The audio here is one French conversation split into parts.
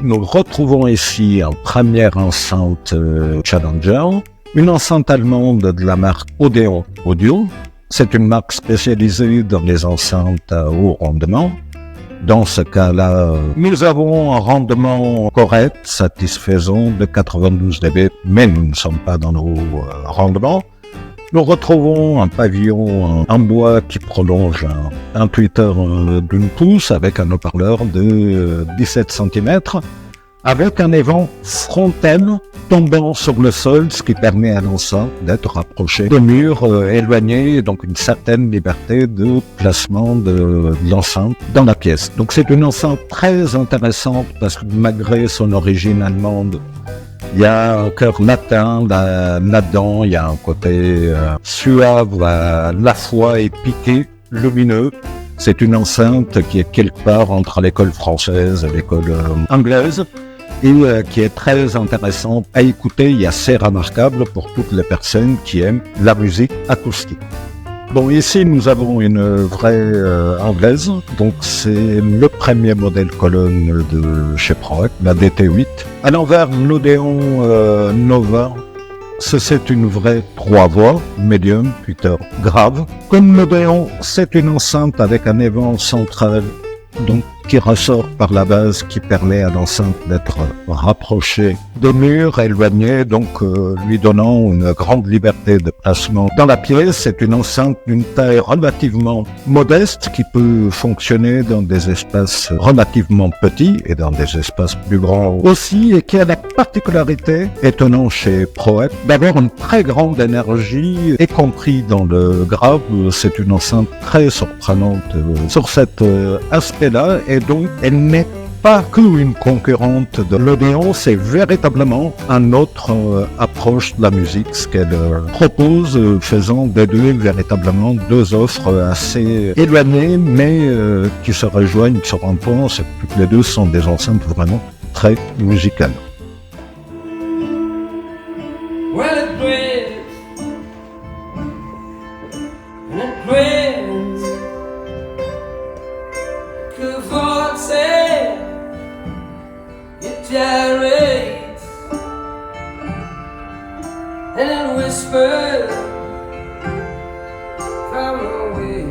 nous retrouvons ici en première enceinte Challenger, une enceinte allemande de la marque Odeon Audio. C'est une marque spécialisée dans les enceintes à haut rendement. Dans ce cas-là, nous avons un rendement correct, satisfaisant de 92 dB, mais nous ne sommes pas dans nos rendements. Nous retrouvons un pavillon en bois qui prolonge un tweeter d'une pouce avec un haut-parleur de 17 cm, avec un évent frontal tombant sur le sol, ce qui permet à l'enceinte d'être rapproché de murs éloignés, donc une certaine liberté de placement de l'enceinte dans la pièce. Donc c'est une enceinte très intéressante parce que malgré son origine allemande, il y a un cœur latin là-dedans, il y a un côté suave, à la fois et piqué, lumineux. C'est une enceinte qui est quelque part entre l'école française et l'école anglaise et qui est très intéressante à écouter et assez remarquable pour toutes les personnes qui aiment la musique acoustique. Bon, ici, nous avons une vraie anglaise, donc c'est le premier modèle colonne de chez Proact, la DT8. À l'envers, l'Odeon Nova, c'est une vraie 3 voix, médium, tweeter, grave. Comme l'Odeon, c'est une enceinte avec un évent central, donc qui ressort par la base, qui permet à l'enceinte d'être rapprochée des murs, éloignée, donc lui donnant une grande liberté de placement dans la pièce. C'est une enceinte d'une taille relativement modeste qui peut fonctionner dans des espaces relativement petits et dans des espaces plus grands aussi, et qui a la particularité, étonnant chez Proact, d'avoir une très grande énergie, y compris dans le grave. C'est une enceinte très surprenante sur cet aspect-là, et donc elle n'est pas qu'une concurrente de l'Odeon, c'est véritablement une autre approche de la musique, ce qu'elle propose, faisant des deux véritablement deux offres assez éloignées, mais qui se rejoignent sur un point, c'est que toutes les deux sont des enceintes vraiment très musicales. Gyrates and it whispers from away,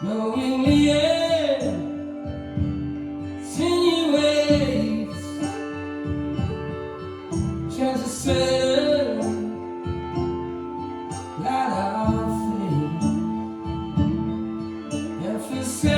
knowing the end insinuates just a certain light of faith.